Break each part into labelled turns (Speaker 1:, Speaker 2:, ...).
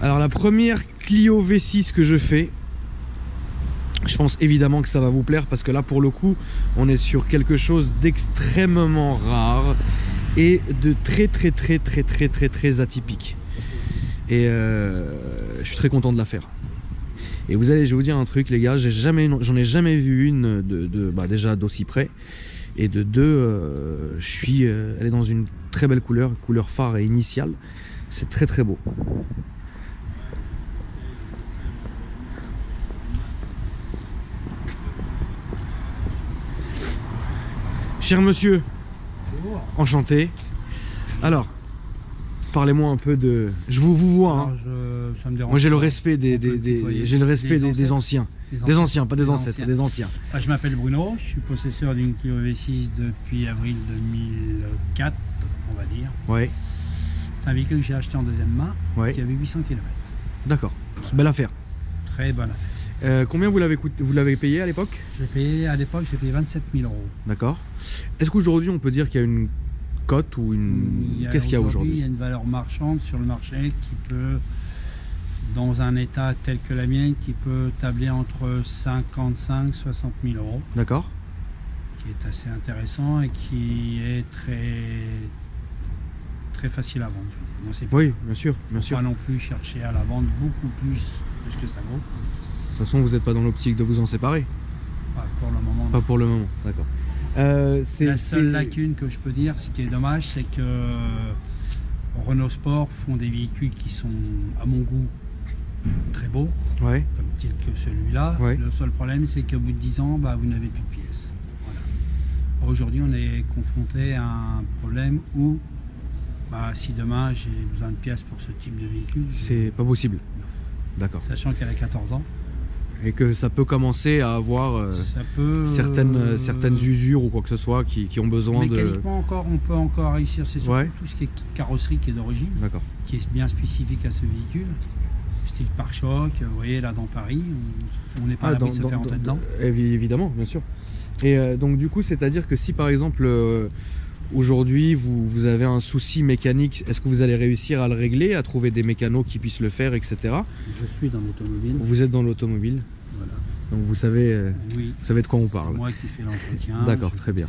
Speaker 1: Alors la première Clio V6 que je fais, je pense évidemment que ça va vous plaire parce que là pour le coup on est sur quelque chose d'extrêmement rare et de très atypique. Et je suis très content de la faire. Et vous allez, je vais vous dire un truc les gars, j'en ai jamais vu une déjà d'aussi près. Et de deux, elle est dans une très belle couleur phare et initiale. C'est très beau. Cher monsieur, bonjour. Enchanté. Alors, parlez-moi un peu de... Je vous vois. Hein.
Speaker 2: Ça me dérange.
Speaker 1: Moi j'ai le respect des anciens. Des anciens, pas des ancêtres, des anciens.
Speaker 2: Je m'appelle Bruno, je suis possesseur d'une Clio V6 depuis avril 2004, on va dire.
Speaker 1: Ouais.
Speaker 2: C'est un véhicule que j'ai acheté en deuxième main, qui avait 800 km.
Speaker 1: D'accord, c'est une belle affaire.
Speaker 2: Très bonne affaire.
Speaker 1: Combien vous l'avez payé à l'époque?
Speaker 2: J'ai payé 27 000 euros.
Speaker 1: D'accord. Est-ce qu'aujourd'hui on peut dire qu'il y a une cote ou une... Qu'est-ce qu'il y a aujourd'hui?
Speaker 2: Il y a une valeur marchande sur le marché qui peut, dans un état tel que la mienne, qui peut tabler entre 55 et 60 000 euros.
Speaker 1: D'accord.
Speaker 2: Qui est assez intéressant et qui est très facile à vendre. Je veux dire.
Speaker 1: Oui, bien sûr.
Speaker 2: Pas non plus chercher à la vendre beaucoup plus de ce que ça vaut.
Speaker 1: De toute façon, vous n'êtes pas dans l'optique de vous en séparer.
Speaker 2: Pas pour le moment.
Speaker 1: Pas pour le moment, d'accord.
Speaker 2: La seule lacune que je peux dire, ce qui est dommage, c'est que Renault Sport font des véhicules qui sont, à mon goût, très beaux, comme tel que celui-là. Le seul problème, c'est qu'au bout de 10 ans, vous n'avez plus de pièces. Voilà. Aujourd'hui, on est confronté à un problème où, si demain j'ai besoin de pièces pour ce type de véhicule...
Speaker 1: C'est pas possible. D'accord.
Speaker 2: Sachant qu'elle a 14 ans.
Speaker 1: Et que ça peut commencer à avoir certaines usures ou quoi que ce soit qui ont besoin
Speaker 2: mécaniquement on peut encore réussir. C'est surtout tout ce qui est carrosserie qui est d'origine, qui est bien spécifique à ce véhicule. Style pare-choc, vous voyez là dans Paris, on n'est pas à l'abri de se faire entrer dedans.
Speaker 1: Évidemment, bien sûr. Et donc du coup, c'est-à-dire que si par exemple aujourd'hui vous avez un souci mécanique, est-ce que vous allez réussir à le régler, à trouver des mécanos qui puissent le faire, etc.
Speaker 2: Je suis dans l'automobile.
Speaker 1: Vous êtes dans l'automobile.
Speaker 2: Voilà.
Speaker 1: Donc vous savez de quoi on parle.
Speaker 2: C'est moi qui fais l'entretien.
Speaker 1: D'accord, très bien.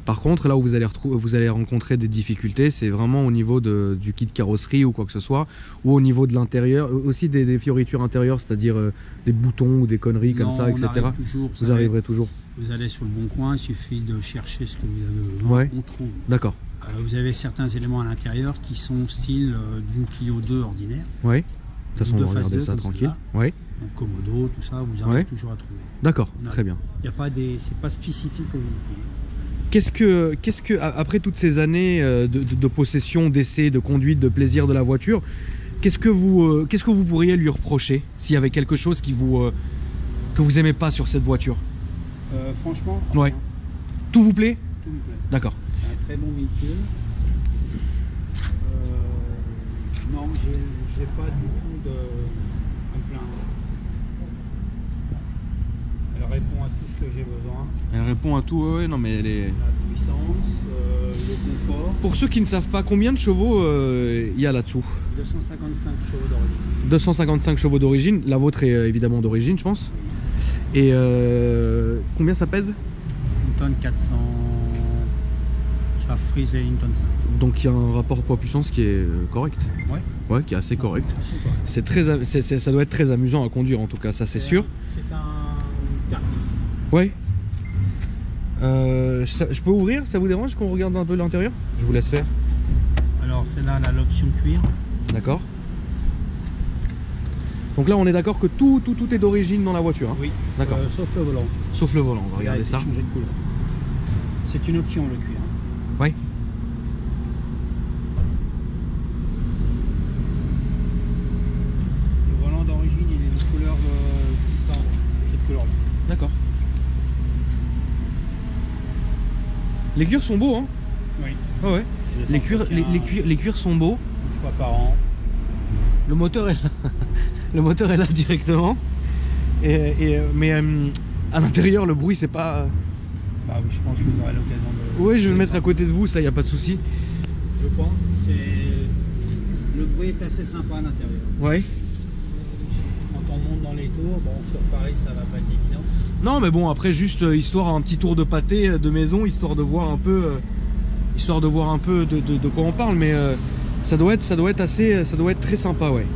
Speaker 1: Par contre, là où vous allez rencontrer des difficultés, c'est vraiment au niveau du kit carrosserie ou quoi que ce soit, ou au niveau de l'intérieur, aussi des fioritures intérieures, c'est-à-dire des boutons ou des conneries comme ça, etc. Vous arriverez toujours.
Speaker 2: Vous allez sur le bon coin, il suffit de chercher ce que vous avez besoin, on trouve.
Speaker 1: D'accord.
Speaker 2: Vous avez certains éléments à l'intérieur qui sont style d'une Clio 2 ordinaire.
Speaker 1: Oui. De toute façon, on va regarder ça tranquille. Oui.
Speaker 2: Donc Komodo, tout ça, vous arrivez toujours à trouver.
Speaker 1: D'accord, très bien.
Speaker 2: Il n'y a pas c'est pas spécifique au véhicule.
Speaker 1: Qu'est-ce que, après toutes ces années de possession, d'essai, de conduite, de plaisir de la voiture, qu'est-ce que vous pourriez lui reprocher s'il y avait quelque chose que vous aimez pas sur cette voiture?
Speaker 2: Franchement,
Speaker 1: tout vous plaît?
Speaker 2: Tout me plaît.
Speaker 1: D'accord.
Speaker 2: C'est un très bon véhicule. Non, j'ai pas du tout à me plaindre. Elle répond à tout ce que j'ai besoin.
Speaker 1: Elle répond à tout, non mais elle est...
Speaker 2: La puissance, le confort.
Speaker 1: Pour ceux qui ne savent pas, combien de chevaux il y a là-dessous?
Speaker 2: 255 chevaux d'origine.
Speaker 1: 255 chevaux d'origine. La vôtre est évidemment d'origine, je pense.
Speaker 2: Oui.
Speaker 1: Et combien ça pèse?
Speaker 2: Une tonne 400. Ça frise une tonne 5.
Speaker 1: Donc il y a un rapport poids-puissance qui est correct. Ouais, qui est assez correct. C'est ça doit être très amusant à conduire en tout cas, ça c'est sûr.
Speaker 2: C'est un carnet.
Speaker 1: Ouais. Je peux ouvrir, ça vous dérange qu'on regarde un peu l'intérieur? Je vous laisse faire.
Speaker 2: Alors celle-là, elle a l'option cuir.
Speaker 1: D'accord. Donc là on est d'accord que tout est d'origine dans la voiture, hein?
Speaker 2: Oui.
Speaker 1: D'accord.
Speaker 2: Sauf le volant.
Speaker 1: Sauf le volant, on va regarder ça.
Speaker 2: Changer de couleur. C'est une option le cuir.
Speaker 1: Oui.
Speaker 2: Le volant d'origine il est de couleur glissante, cette couleur-là.
Speaker 1: D'accord. Les cuirs sont beaux, hein?
Speaker 2: Oui.
Speaker 1: Ah ouais. Les cuirs sont beaux.
Speaker 2: Une fois par an.
Speaker 1: Le moteur est là. Le moteur est là directement. Mais à l'intérieur, le bruit, c'est pas...
Speaker 2: Je pense que vous aurez l'occasion de...
Speaker 1: Oui, je vais le mettre à côté de vous, ça, il n'y a pas de souci.
Speaker 2: Je pense. C'est le bruit est assez sympa à l'intérieur.
Speaker 1: Ouais.
Speaker 2: Quand on monte dans les tours, bon, sur Paris, ça va pas être évident.
Speaker 1: Non, mais bon, après, juste histoire, un petit tour de pâté de maison, histoire de voir un peu, de quoi on parle, mais ça doit être très sympa, ouais.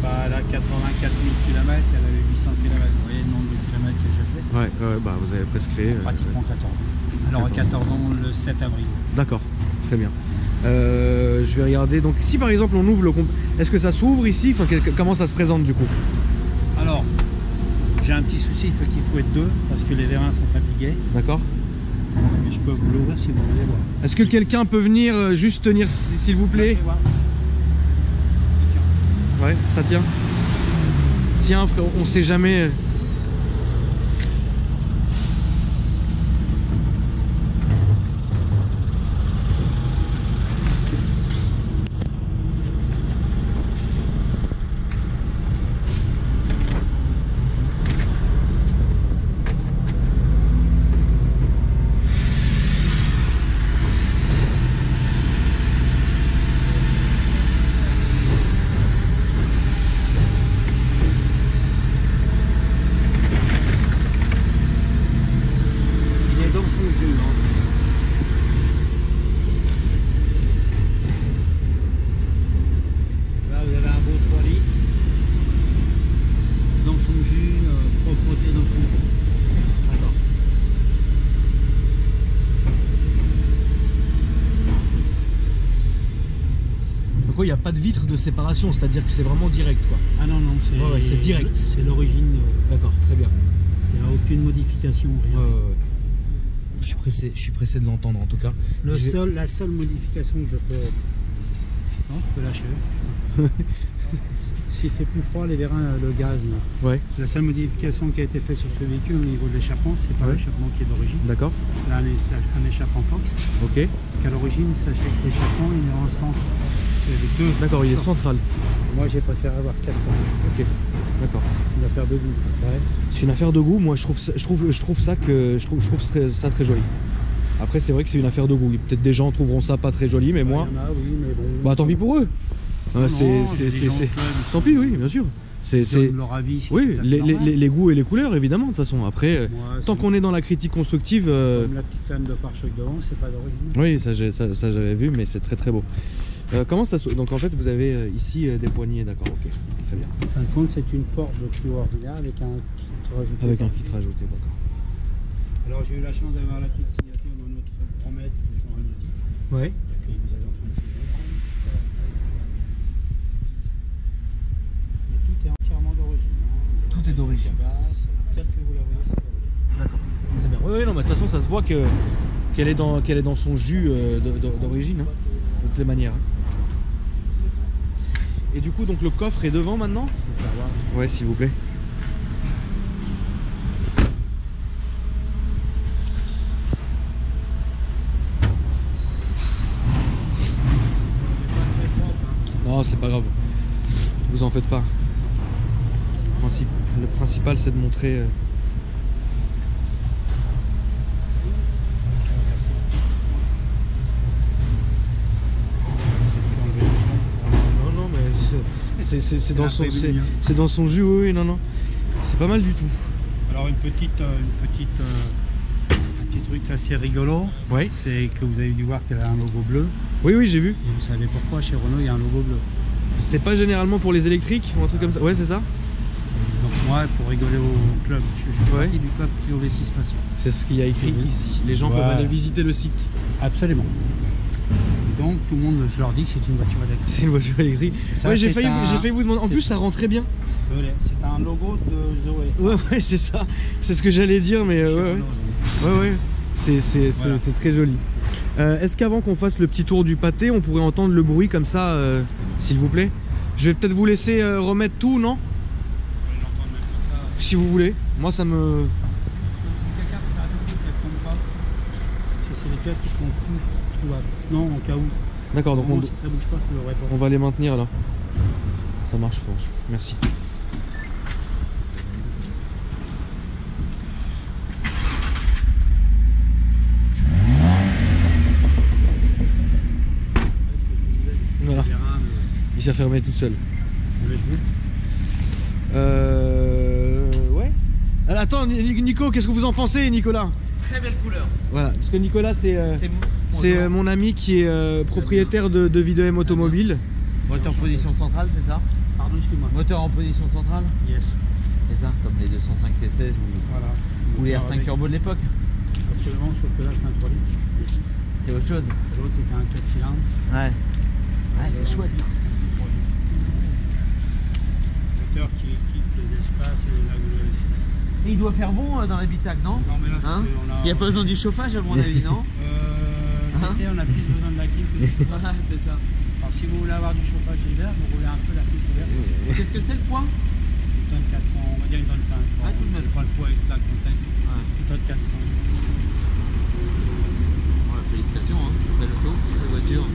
Speaker 2: Bah, elle a 84 000 km, elle avait 800 km. Vous voyez le nombre de kilomètres que j'ai fait?
Speaker 1: Ouais, bah vous avez presque fait.
Speaker 2: Pratiquement 14 ans. Elle aura 14 ans le 7 avril.
Speaker 1: D'accord, très bien. Je vais regarder. Donc, si par exemple on ouvre le compte, est-ce que ça s'ouvre ici? Enfin, comment ça se présente du coup?
Speaker 2: Alors, j'ai un petit souci, il faut être deux parce que les vérins sont fatigués.
Speaker 1: D'accord.
Speaker 2: Mais je peux vous l'ouvrir si vous voulez voir.
Speaker 1: Est-ce que quelqu'un peut venir juste tenir, s'il vous plaît? Ouais, ça tient. Tiens, frère, on sait jamais. Il n'y a pas de vitre de séparation, c'est-à-dire que c'est vraiment direct, quoi.
Speaker 2: Ah non, non,
Speaker 1: c'est direct.
Speaker 2: C'est l'origine.
Speaker 1: D'accord, très bien.
Speaker 2: Il n'y a aucune modification, rien.
Speaker 1: Je suis pressé de l'entendre en tout cas.
Speaker 2: La seule modification que je peux... Non, je peux lâcher. S'il fait plus froid, les vérins, le gaz.
Speaker 1: Ouais.
Speaker 2: La seule modification qui a été faite sur ce véhicule au niveau de l'échappement, c'est pas l'échappement qui est d'origine.
Speaker 1: D'accord.
Speaker 2: Là, un échappement Fox.
Speaker 1: Ok.
Speaker 2: Qu'à l'origine, sachez que l'échappement, il est en centre. Il y avait deux.
Speaker 1: D'accord, il est central.
Speaker 2: Moi, j'ai préféré avoir 400.
Speaker 1: Ok. D'accord.
Speaker 2: C'est une affaire de goût. Ouais.
Speaker 1: C'est une affaire de goût. Moi, je trouve ça très joli. Après, c'est vrai que c'est une affaire de goût. Peut-être des gens trouveront ça pas très joli, mais moi.
Speaker 2: Il y en a, oui, mais bon.
Speaker 1: Bah, tant pis pour eux. Tant pis, oui, bien sûr.
Speaker 2: Leur avis,
Speaker 1: oui, les goûts et les couleurs, évidemment, de toute façon. Après, tant qu'on est dans la critique constructive.
Speaker 2: Comme la petite canne de pare-choc devant, c'est pas d'origine.
Speaker 1: Oui, ça j'avais vu, mais c'est très très beau. Comment ça se... Donc en fait, vous avez ici des poignées, d'accord, ok, très bien.
Speaker 2: En fin de compte, c'est une porte de tuyau ordinaire avec un kit rajouté.
Speaker 1: Avec un kit rajouté, d'accord.
Speaker 2: Alors j'ai eu la chance d'avoir la petite signature de notre grand maître, Jean Renetti.
Speaker 1: Ouais.
Speaker 2: Qui vous a entendu. Mais tout est entièrement d'origine. Hein.
Speaker 1: Tout est d'origine.
Speaker 2: Tel que vous la voyez, c'est d'origine.
Speaker 1: D'accord. Très bien. Oui, non, mais de toute façon, ça se voit qu'elle est dans son jus d'origine, hein, de toutes les manières. Hein. Et du coup, donc le coffre est devant maintenant? Ouais, s'il vous plaît. Non, c'est pas grave. Vous en faites pas. Le principal, c'est de montrer. Non, mais c'est dans son jus, oui, non, non. C'est pas mal du tout.
Speaker 2: Alors un petit truc assez rigolo,
Speaker 1: ouais.
Speaker 2: C'est que vous avez dû voir qu'elle a un logo bleu.
Speaker 1: Oui, oui, j'ai vu.
Speaker 2: Et vous savez pourquoi chez Renault il y a un logo bleu?
Speaker 1: C'est pas généralement pour les électriques ou un truc comme ça? Ouais, c'est ça.
Speaker 2: Donc moi, pour rigoler au club, je fais partie du club Clio V6 Passion.
Speaker 1: C'est ce qu'il y a écrit ici. Les gens peuvent aller visiter le site.
Speaker 2: Absolument. Et donc tout le monde, je leur dis que c'est une voiture électrique.
Speaker 1: C'est une voiture électrique. Ouais, j'ai failli vous demander. En plus, ça rend très bien.
Speaker 2: C'est un logo de Zoé.
Speaker 1: Ouais, c'est ça. C'est ce que j'allais dire, mais ouais. C'est très joli. Est-ce qu'avant qu'on fasse le petit tour du pâté, on pourrait entendre le bruit comme ça, s'il vous plaît? Je vais peut-être vous laisser remettre tout, non? Si vous voulez. Moi, ça me...
Speaker 2: C'est les pièces qui sont plus trouvables. Non, en cas où.
Speaker 1: D'accord, donc
Speaker 2: si ça bouge pas, je l'aurais pas.
Speaker 1: On va les maintenir là. Ça marche, je pense. Merci. Voilà. Il s'est fermé tout seul. Ouais. Alors, attends, Nico, qu'est-ce que vous en pensez, Nicolas?
Speaker 3: Très belle couleur.
Speaker 1: Voilà, parce que Nicolas, c'est mon ami qui est propriétaire de Videoem Automobile.
Speaker 3: Moteur en position centrale, c'est ça?
Speaker 2: Pardon, excuse-moi.
Speaker 3: Moteur en position centrale?
Speaker 2: Yes.
Speaker 3: C'est ça, comme les 205 T16
Speaker 2: Voilà.
Speaker 3: ou les R5 Turbo de l'époque?
Speaker 2: Absolument, sauf que là c'est un 3 litres.
Speaker 3: C'est autre chose.
Speaker 2: L'autre c'était un 4 cylindres.
Speaker 3: Ouais. Ouais, c'est chouette.
Speaker 2: Moteur qui équipe les espaces et les lags de V6.
Speaker 3: Et il doit faire bon dans l'habitacle, non?
Speaker 2: Non, mais là,
Speaker 3: hein,
Speaker 2: on a...
Speaker 3: il n'y a pas besoin du chauffage à mon avis, non?
Speaker 2: L'été, on a plus besoin de la clim que du chauffage.
Speaker 3: Voilà, c'est ça.
Speaker 2: Alors si vous voulez avoir du chauffage l'hiver, vous roulez un peu la clim ouverte.
Speaker 3: Qu'est-ce que c'est le poids?
Speaker 2: Une tonne 400, on va dire une tonne 5.
Speaker 3: Ah, tout de même.
Speaker 2: Pas le poids exact en tête. Ouais. Une tonne 400.
Speaker 3: Ouais, félicitations, hein. Belle auto, belle voiture.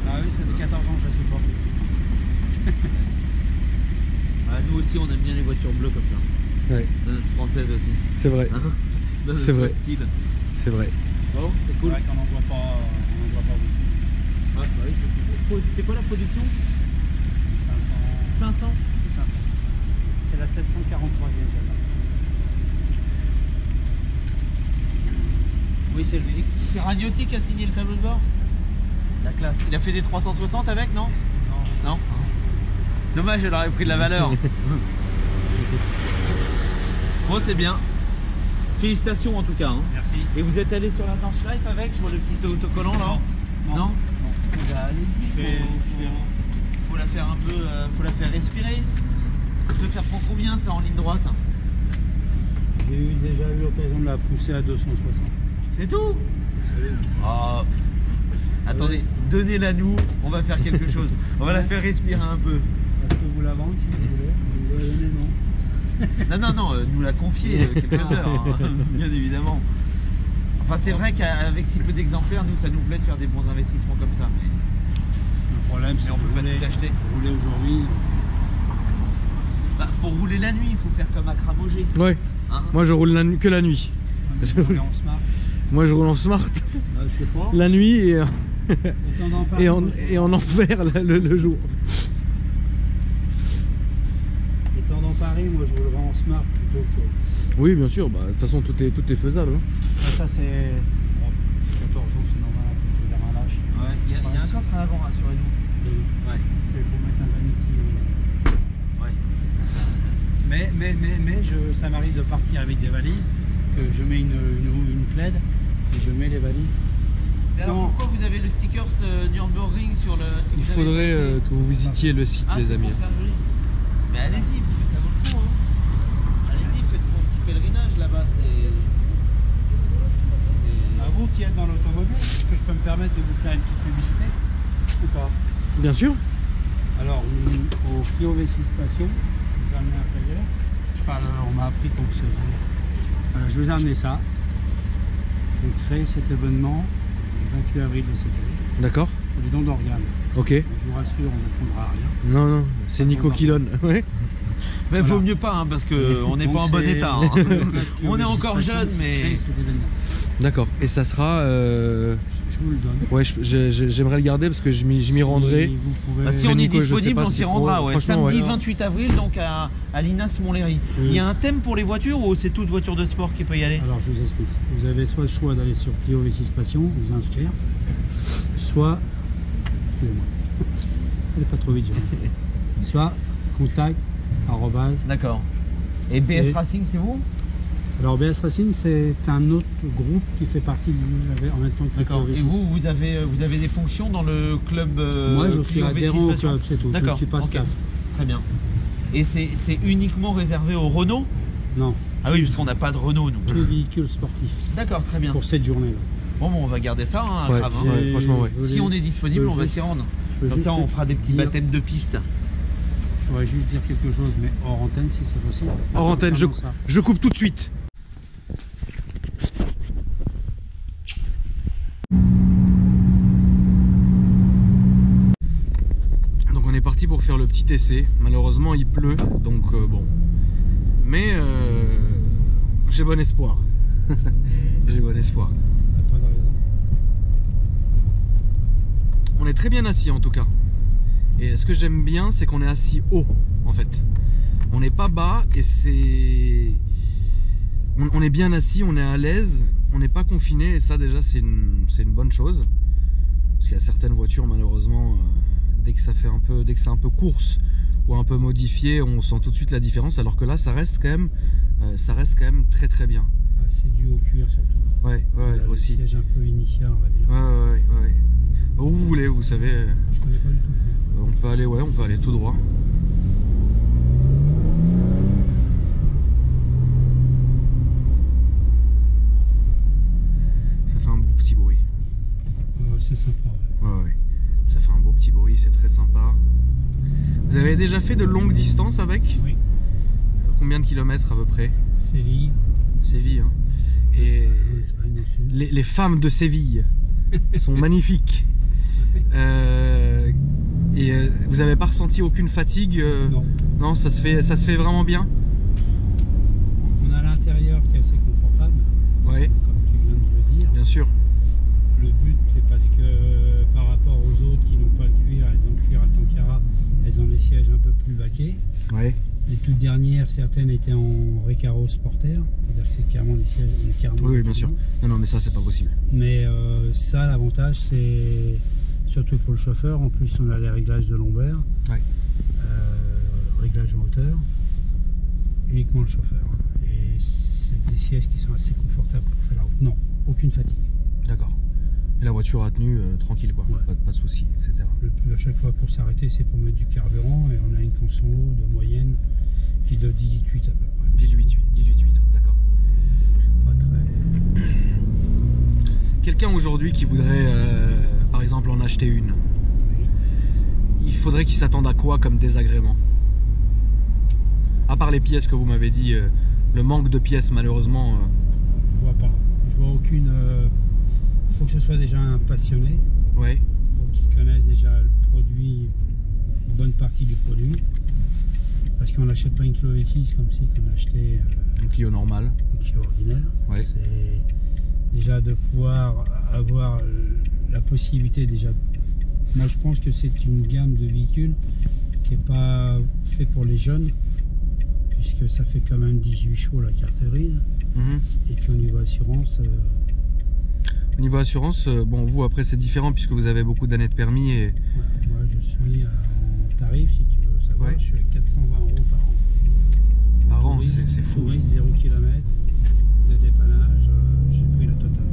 Speaker 2: Ah oui, ça fait 14 ans que je la supporte.
Speaker 3: Ah, nous aussi, on aime bien les voitures bleues comme ça.
Speaker 1: Ouais.
Speaker 3: Françaises aussi.
Speaker 1: C'est vrai.
Speaker 3: Hein,
Speaker 1: c'est vrai. C'est vrai.
Speaker 3: Bon, c'est cool.
Speaker 2: C'est vrai qu'on n'en voit pas beaucoup.
Speaker 3: Ouais, bah oui, c'était quoi la production?
Speaker 2: 500.
Speaker 3: 500.
Speaker 2: C'est la 743e.
Speaker 3: Oui, c'est lui. C'est Ragnotti qui a signé le tableau de bord? La classe. Il a fait des 360 avec, non? Non. Dommage, elle aurait pris de la valeur. Bon, c'est bien. Félicitations en tout cas. Hein.
Speaker 2: Merci.
Speaker 3: Et vous êtes allé sur la Nordschleife avec? Je vois le petit autocollant là. Non. Bah, allez-y, faut la faire un peu, faut la faire respirer. Parce que ça prend combien ça en ligne droite?
Speaker 2: J'ai déjà eu l'occasion de la pousser à 260.
Speaker 3: C'est tout? Oh. Attendez, donnez-la nous, on va faire quelque chose. On va la faire respirer un peu.
Speaker 2: Je peux vous la vendre si vous voulez. Vous la donnez, non?
Speaker 3: Non, nous la confier quelques heures, hein, bien évidemment. Enfin, c'est vrai qu'avec si peu d'exemplaires, nous, ça nous plaît de faire des bons investissements comme ça. Mais
Speaker 2: le problème, c'est
Speaker 3: qu'on peut pas tout acheter.
Speaker 2: Rouler aujourd'hui.
Speaker 3: Bah, faut rouler la nuit, il faut faire comme Akram Auger.
Speaker 1: Ouais. Hein, moi, je roule que la nuit.
Speaker 2: Je roule en smart.
Speaker 1: Moi, je roule en smart.
Speaker 2: Je sais pas.
Speaker 1: La nuit et en enfer le jour.
Speaker 2: Étant dans Paris, moi, je roulerai en smart plutôt que...
Speaker 1: Oui, bien sûr. Bah, de toute façon, tout est faisable. Hein.
Speaker 2: Ça, c'est 14 jours, c'est normal, un peu vers un lâche.
Speaker 3: Ouais, il y a un coffre à l'avant, rassurez-nous.
Speaker 2: Ouais. C'est pour mettre un vanity. Ouais. Mais ça m'arrive de partir avec des valises, que je mets une plaide et je mets les valises.
Speaker 3: Et alors pourquoi vous avez le sticker Nürburgring sur le...
Speaker 1: Il faudrait que vous visitiez le site, les amis.
Speaker 3: Mais allez-y, parce que ça vaut le coup. Hein. Allez-y, faites-moi un petit pèlerinage là-bas.
Speaker 2: À vous qui êtes dans l'automobile, est-ce que je peux me permettre de vous faire une petite publicité ou pas?
Speaker 1: Bien sûr.
Speaker 2: Alors, au Clio V6 Passion, je vous ai amené un flyer. On m'a appris qu'on se... je vous ai amené ça. On crée cet événement le 28 avril de cette année.
Speaker 1: D'accord.
Speaker 2: Pour les dons d'organes.
Speaker 1: Ok.
Speaker 2: Je vous rassure, on ne répondra à rien.
Speaker 1: Non, c'est Nico qui donne. Ouais.
Speaker 3: Mais il vaut mieux pas, hein, parce qu'on n'est pas en bon état. Hein. On est encore jeune, mais...
Speaker 1: D'accord. Et ça sera...
Speaker 2: Je vous le donne.
Speaker 1: Ouais, j'aimerais le garder parce que je m'y rendrai.
Speaker 3: Si on est disponible, on s'y rendra. Ouais. Samedi 28
Speaker 1: ouais.
Speaker 3: avril, donc à l'INAS Montlhéry. Oui. Il y a un thème pour les voitures ou c'est toute voiture de sport qui peut y aller?
Speaker 2: Alors je vous explique. Vous avez soit le choix d'aller sur Clio V6 Passion, vous inscrire, soit... Excusez-moi. Allez pas trop vite, soit contact, arrobase.
Speaker 3: D'accord. Et BS Racing, c'est vous?
Speaker 2: Alors BS Racing, c'est un autre groupe qui fait partie en même temps que
Speaker 3: D'accord. Et vous avez des fonctions dans le club?
Speaker 2: Moi, je suis adhérent au club, c'est tout. Je ne suis pas staff.
Speaker 3: Très bien. Et c'est uniquement réservé aux Renault?
Speaker 2: Non.
Speaker 3: Ah oui, parce qu'on n'a pas de Renault, nous.
Speaker 2: Tous les véhicules sportifs.
Speaker 3: D'accord, très bien.
Speaker 2: Pour cette journée-là.
Speaker 3: Bon, on va garder ça, hein,
Speaker 1: ouais,
Speaker 3: Kram, hein.
Speaker 1: Ouais, franchement, ouais.
Speaker 3: Si on est disponible, on va s'y rendre. Comme ça, on fera des petits baptêmes de piste.
Speaker 2: Je voudrais juste dire quelque chose, mais hors antenne, si c'est possible.
Speaker 1: Hors antenne, je coupe tout de suite. Donc on est parti pour faire le petit essai. Malheureusement, il pleut, donc bon. Mais j'ai bon espoir. J'ai bon espoir.
Speaker 2: Pas de raison.
Speaker 1: On est très bien assis en tout cas. Et ce que j'aime bien, c'est qu'on est assis haut, en fait. On n'est pas bas et c'est... On est bien assis, on est à l'aise, on n'est pas confiné et ça déjà c'est une bonne chose. Parce qu'il y a certaines voitures malheureusement, dès que ça fait un peu, dès que c'est un peu course ou un peu modifié, on sent tout de suite la différence. Alors que là, ça reste quand même très très bien.
Speaker 2: Ah, c'est dû au cuir surtout.
Speaker 1: Ouais, aussi.
Speaker 2: Le siège un peu initial, on va dire.
Speaker 1: Ouais. Où vous voulez, vous savez.
Speaker 2: Je connais pas du tout.
Speaker 1: On peut aller tout droit. Ça fait un beau petit bruit.
Speaker 2: C'est sympa.
Speaker 1: Ouais. Ça fait un beau petit bruit, c'est très sympa. Vous avez déjà fait de longues distances avec?
Speaker 2: Oui.
Speaker 1: Combien de kilomètres à peu près?
Speaker 2: Séville.
Speaker 1: Séville, hein. Et les femmes de Séville sont magnifiques. Vous n'avez pas ressenti aucune fatigue? Non, ça se fait vraiment bien.
Speaker 2: On a l'intérieur qui est assez confortable.
Speaker 1: Ouais.
Speaker 2: Comme tu viens de le dire.
Speaker 1: Bien sûr.
Speaker 2: Le but, c'est parce que par rapport aux autres qui n'ont pas le cuir, elles ont le cuir Alcantara, elles ont les sièges un peu plus vaqués.
Speaker 1: Ouais.
Speaker 2: Les toutes dernières, certaines étaient en Recaro Sporter, c'est-à-dire que c'est carrément les sièges.
Speaker 1: Oui, bien sûr. Non, mais ça, c'est pas possible.
Speaker 2: Mais ça, l'avantage, c'est surtout pour le chauffeur. En plus, on a les réglages de lombaire, réglages en hauteur, uniquement le chauffeur. Et c'est des sièges qui sont assez confortables pour faire la route. Non, aucune fatigue.
Speaker 1: D'accord. Et la voiture a tenu tranquille, quoi. Ouais. Pas de soucis, etc.
Speaker 2: Le plus à chaque fois pour s'arrêter, c'est pour mettre du carburant et on a une conso de moyenne qui doit 18 à peu près.
Speaker 1: 18 litres, d'accord.
Speaker 2: C'est pas très...
Speaker 1: Quelqu'un aujourd'hui qui voudrait, par exemple, en acheter une,
Speaker 2: Oui.
Speaker 1: il faudrait qu'il s'attende à quoi comme désagrément? À part les pièces que vous m'avez dit, le manque de pièces, malheureusement.
Speaker 2: Je vois pas. Je vois aucune... Il faut que ce soit déjà un passionné.
Speaker 1: Ouais.
Speaker 2: Pour qu'il connaisse déjà le produit, une bonne partie du produit. Parce qu'on n'achète pas une Clio V6 comme si on achetait
Speaker 1: une Clio normale.
Speaker 2: Une Clio ordinaire.
Speaker 1: Ouais.
Speaker 2: C'est déjà de pouvoir avoir la possibilité déjà. Moi je pense que c'est une gamme de véhicules qui n'est pas fait pour les jeunes. Puisque ça fait quand même 18 chevaux la carte grise. Et puis au niveau assurance...
Speaker 1: Au niveau assurance, bon, vous après c'est différent puisque vous avez beaucoup d'années de permis et...
Speaker 2: Ouais, moi je suis en tarif, si tu veux savoir, je suis à 420 € par an.
Speaker 1: Par an, c'est fou.
Speaker 2: 0 km de dépannage, j'ai pris la totale.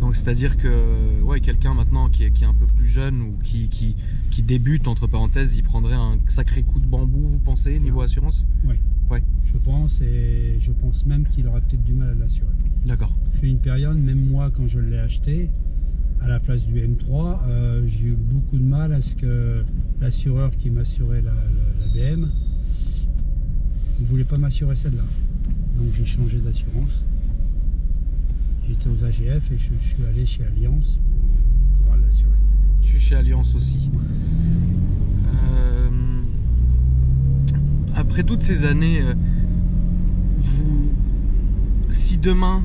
Speaker 1: Donc c'est à dire que quelqu'un maintenant qui est un peu plus jeune ou qui débute entre parenthèses, il prendrait un sacré coup de bambou, vous pensez, niveau assurance?
Speaker 2: Oui. Ouais. Je pense même qu'il aurait peut-être du mal à l'assurer.
Speaker 1: D'accord.
Speaker 2: Fait une période, même moi quand je l'ai acheté à la place du M3, j'ai eu beaucoup de mal à ce que l'assureur qui m'assurait la BM ne voulait pas m'assurer celle-là. Donc j'ai changé d'assurance. J'étais aux AGF et je suis allé chez Alliance pour pouvoir l'assurer.
Speaker 1: Je suis chez Alliance aussi. Après toutes ces années, si demain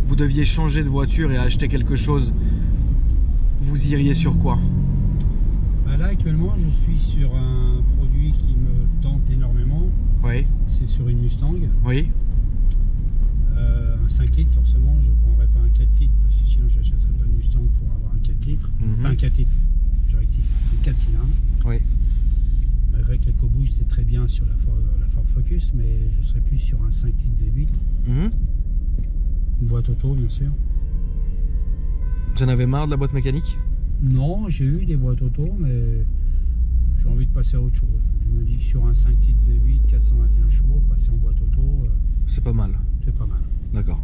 Speaker 1: vous deviez changer de voiture et acheter quelque chose, vous iriez sur quoi?
Speaker 2: Là actuellement je suis sur un produit qui me tente énormément.
Speaker 1: Oui.
Speaker 2: C'est sur une Mustang.
Speaker 1: Oui.
Speaker 2: Un 5 litres forcément, je ne prendrais pas un 4 litres parce que sinon j'achèterais pas une Mustang pour avoir un 4 litres. Pas un 4 litres, je rectifie, un 4 cylindres.
Speaker 1: Oui.
Speaker 2: Malgré que l'éco-boost c'est très bien sur la Ford Focus, mais je serais plus sur un 5 litres V8. Une boîte auto bien sûr.
Speaker 1: Vous en avez marre de la boîte mécanique?
Speaker 2: Non, j'ai eu des boîtes auto, mais j'ai envie de passer à autre chose. Je me dis que sur un 5 litres V8, 421 chevaux, passer en boîte auto,
Speaker 1: c'est pas mal.
Speaker 2: C'est pas mal.
Speaker 1: D'accord,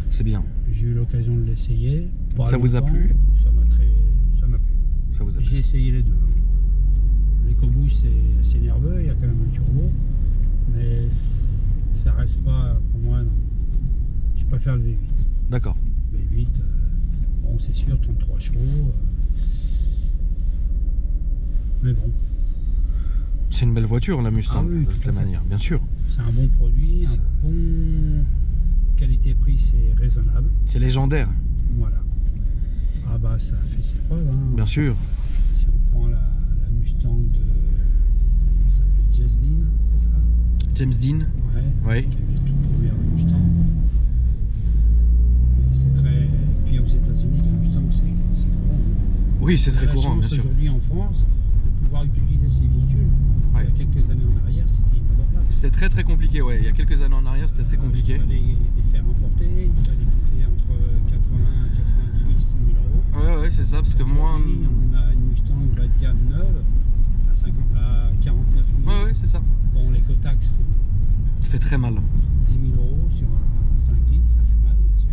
Speaker 1: c'est bien.
Speaker 2: J'ai eu l'occasion de l'essayer.
Speaker 1: Ça vous a plu?
Speaker 2: Ça m'a plu.
Speaker 1: Ça vous a plu?
Speaker 2: J'ai essayé les deux. L'EcoBoost c'est assez nerveux, il y a quand même un turbo, mais ça reste pas pour moi, non. Je préfère le V8.
Speaker 1: D'accord.
Speaker 2: V8, bon c'est sûr, 33 chevaux. Mais bon.
Speaker 1: C'est une belle voiture la Mustang, de toute la manière, bien sûr.
Speaker 2: C'est un bon produit, un bon qualité-prix, c'est raisonnable.
Speaker 1: C'est légendaire.
Speaker 2: Voilà. Ah bah ça a fait ses preuves. Hein.
Speaker 1: Bien sûr.
Speaker 2: Si on prend la Mustang
Speaker 1: James Dean.
Speaker 2: Ouais. Qui avait tout prouvé à la Mustang. Mais c'est très. Puis aux États-Unis, la Mustang, c'est courant.
Speaker 1: Oui, c'est très courant, bien sûr.
Speaker 2: Aujourd'hui en France, de pouvoir utiliser ces véhicules, il y a quelques années en arrière, c'était inabordable.
Speaker 1: C'était très très compliqué, ouais. Il y a quelques années en arrière, c'était très compliqué.
Speaker 2: Il fallait les faire importer, il fallait coûter entre 80 et 90 000, 100 000 euros.
Speaker 1: Ouais, c'est ça, parce que moins.
Speaker 2: On a une Mustang Gladiam neuve à 49 000.
Speaker 1: Ouais, c'est ça.
Speaker 2: Bon, l'écotaxe
Speaker 1: fait très mal.
Speaker 2: 10 000 euros sur un 5 litres, ça fait mal, bien sûr.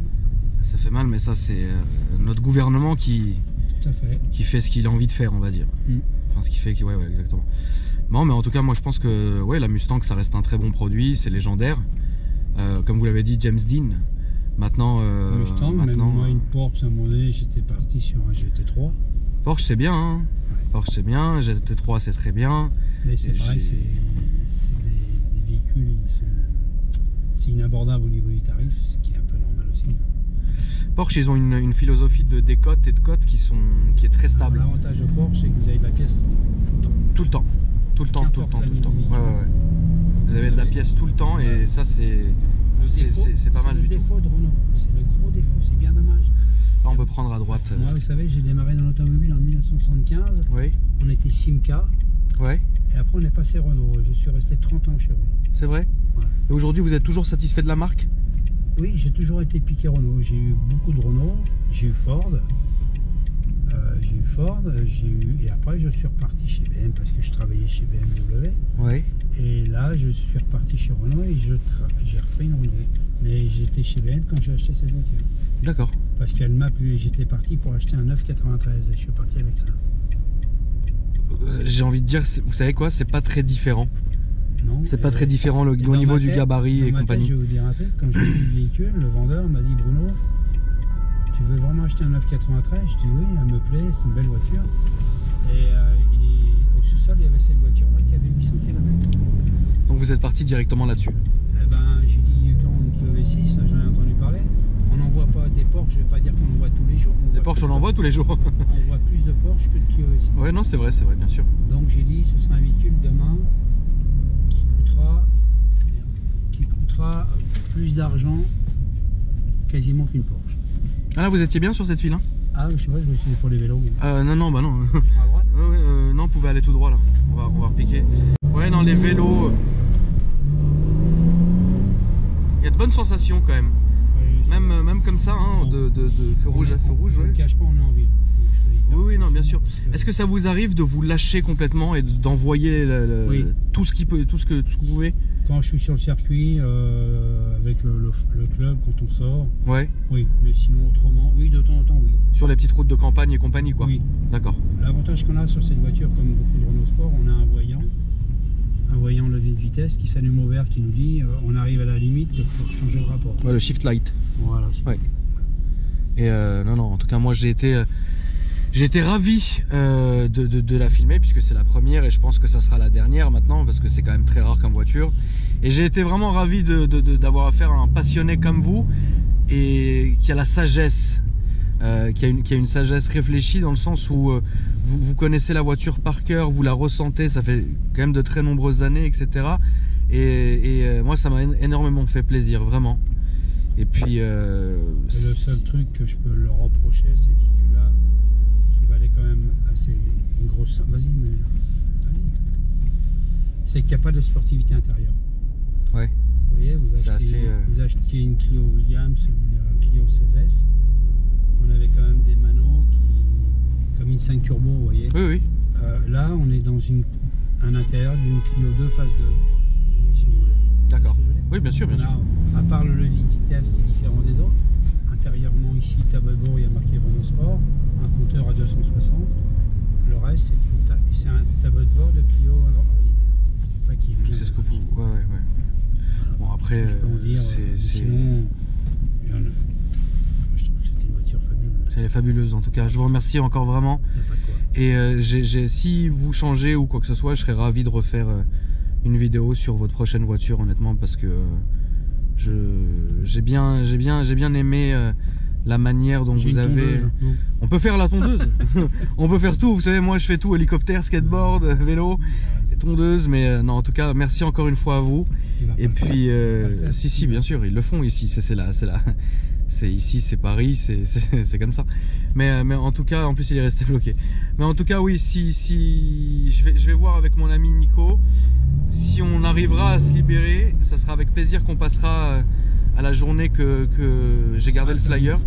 Speaker 1: Ça fait mal, mais ça, c'est notre gouvernement qui fait ce qu'il a envie de faire, on va dire. Enfin, ce qui fait, ouais, exactement. Non, mais en tout cas, moi, je pense que ouais, la Mustang, ça reste un très bon produit, c'est légendaire. Comme vous l'avez dit, James Dean. Maintenant,
Speaker 2: Mustang, même moi, une Porsche, à un moment donné, j'étais parti sur un GT3.
Speaker 1: Porsche, c'est bien, hein. Porsche, c'est bien. GT3, c'est très bien.
Speaker 2: Mais c'est pareil, c'est des véhicules, c'est inabordable au niveau du tarif, ce qui est un peu normal aussi.
Speaker 1: Porsche, ils ont une philosophie de décote et de cote qui est très stable.
Speaker 2: L'avantage de Porsche, c'est que vous avez de la pièce
Speaker 1: tout le temps. Tout le temps. Ouais. Vous avez de la pièce tout le temps et ça, c'est pas mal du tout.
Speaker 2: C'est le défaut de Renault, c'est le gros défaut, c'est bien dommage.
Speaker 1: Là, on peut prendre à droite.
Speaker 2: Moi, vous savez, j'ai démarré dans l'automobile en 1975.
Speaker 1: Oui.
Speaker 2: On était Simca.
Speaker 1: Ouais.
Speaker 2: Et après, on est passé Renault. Je suis resté 30 ans chez Renault.
Speaker 1: C'est vrai?
Speaker 2: Ouais.
Speaker 1: Et aujourd'hui, vous êtes toujours satisfait de la marque?
Speaker 2: Oui, j'ai toujours été piqué Renault. J'ai eu beaucoup de Renault. J'ai eu Ford. Et après, je suis reparti chez BM parce que je travaillais chez BMW.
Speaker 1: Ouais.
Speaker 2: Et là, je suis reparti chez Renault et j'ai refait une Renault. Mais j'étais chez BM quand j'ai acheté cette voiture.
Speaker 1: D'accord.
Speaker 2: Parce qu'elle m'a plu et j'étais parti pour acheter un 993 et je suis parti avec ça.
Speaker 1: J'ai envie de dire, vous savez quoi, c'est pas très différent.
Speaker 2: Non.
Speaker 1: C'est pas très différent au niveau du gabarit et compagnie.
Speaker 2: Je vais vous dire un truc, quand j'ai vu le véhicule, le vendeur m'a dit Bruno, tu veux vraiment acheter un 993? Je dis oui, elle me plaît, c'est une belle voiture. Et au sous-sol, il y avait cette voiture-là qui avait 800 km.
Speaker 1: Donc vous êtes parti directement là-dessus?
Speaker 2: Eh ben, j'ai dit, quand on est V6, j'en ai entendu parler. On n'en voit pas des Porsche, je vais pas dire qu'on en voit tous les jours.
Speaker 1: Des Porsche, on en voit tous les jours.
Speaker 2: On voit plus de Porsche que de Clio V6.
Speaker 1: Ouais, non, c'est vrai, bien sûr.
Speaker 2: Donc j'ai dit, ce sera un véhicule demain qui coûtera plus d'argent quasiment qu'une Porsche.
Speaker 1: Ah là, vous étiez bien sur cette file, hein?
Speaker 2: Ah, je sais pas, je me suis dit pour les vélos.
Speaker 1: Non, bah non.
Speaker 2: Je prends à droite?
Speaker 1: Non, vous pouvez aller tout droit là. On va repiquer. Ouais, dans les vélos, il y a de bonnes sensations quand même. Même comme ça, hein, de feu rouge à feu rouge.
Speaker 2: Je ne cache pas, on est en ville.
Speaker 1: Oui, non, bien sûr. Est-ce que ça vous arrive de vous lâcher complètement et d'envoyer tout ce que vous pouvez?
Speaker 2: Quand je suis sur le circuit, avec le club, quand on sort.
Speaker 1: Ouais.
Speaker 2: Oui, mais sinon autrement, oui, de temps en temps, oui.
Speaker 1: Sur les petites routes de campagne et compagnie, quoi.
Speaker 2: Oui.
Speaker 1: D'accord.
Speaker 2: L'avantage qu'on a sur cette voiture, comme beaucoup de Renault Sport, on a un voyant levé de vitesse qui s'allume au vert, qui nous dit on arrive à la limite pour changer le rapport.
Speaker 1: Ouais, le shift light.
Speaker 2: Voilà.
Speaker 1: Ouais. Et non, en tout cas, moi j'ai été ravi de la filmer puisque c'est la première et je pense que ça sera la dernière maintenant parce que c'est quand même très rare comme voiture. Et j'ai été vraiment ravi d'avoir affaire à un passionné comme vous et qui a la sagesse, qui a une sagesse réfléchie dans le sens où vous connaissez la voiture par cœur, vous la ressentez, ça fait quand même de très nombreuses années, etc. Et moi ça m'a énormément fait plaisir, vraiment. Et puis
Speaker 2: le seul truc que je peux leur reprocher, ces véhicules-là, qui valaient quand même assez une grosse... Vas-y. C'est qu'il n'y a pas de sportivité intérieure.
Speaker 1: Ouais.
Speaker 2: Vous voyez, vous achetez une Clio Williams, une Clio 16S. On avait quand même des manos comme une 5 Turbo, vous voyez.
Speaker 1: Oui.
Speaker 2: Là, on est dans un intérieur d'une Clio 2 phase 2, si vous voulez.
Speaker 1: D'accord. Oui, bien sûr.
Speaker 2: À part le levier de vitesse qui est différent des autres, intérieurement ici, tableau de bord, il y a marqué Renault Sport, un compteur à 260. Le reste, c'est un tableau de bord de Clio ordinaire. C'est ça qui est bien.
Speaker 1: C'est ce que vous... Ouais. Bon, après,
Speaker 2: sinon, je trouve que c'était une voiture fabuleuse.
Speaker 1: Elle est fabuleuse en tout cas. Je vous remercie encore vraiment. Et si vous changez ou quoi que ce soit, je serais ravi de refaire une vidéo sur votre prochaine voiture, honnêtement, parce que j'ai bien aimé la manière dont vous avez... On peut faire la tondeuse. On peut faire tout. Vous savez, moi je fais tout, hélicoptère, skateboard, vélo. tondeuse, mais non, en tout cas, merci encore une fois à vous. Et puis, si, bien sûr, ils le font ici. Ici, c'est Paris, c'est comme ça. Mais en tout cas, en plus, il est resté bloqué. Mais en tout cas, oui, je vais voir avec mon ami Nico. Si on arrivera à se libérer, ça sera avec plaisir qu'on passera à la journée que j'ai gardé le flyer.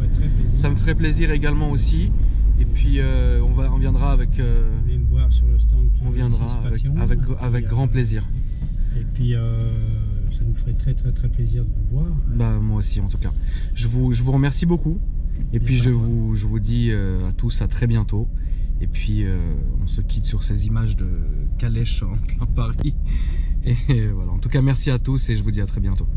Speaker 1: Ça me ferait plaisir également aussi. Et puis on viendra avec.
Speaker 2: Venez me voir sur le stand.
Speaker 1: On viendra avec grand plaisir.
Speaker 2: Et puis ça nous ferait très plaisir de vous voir.
Speaker 1: Bah moi aussi en tout cas. Je vous remercie beaucoup. Et puis je vous dis à tous à très bientôt. Et puis on se quitte sur ces images de calèche en plein Paris. Et voilà. En tout cas merci à tous et je vous dis à très bientôt.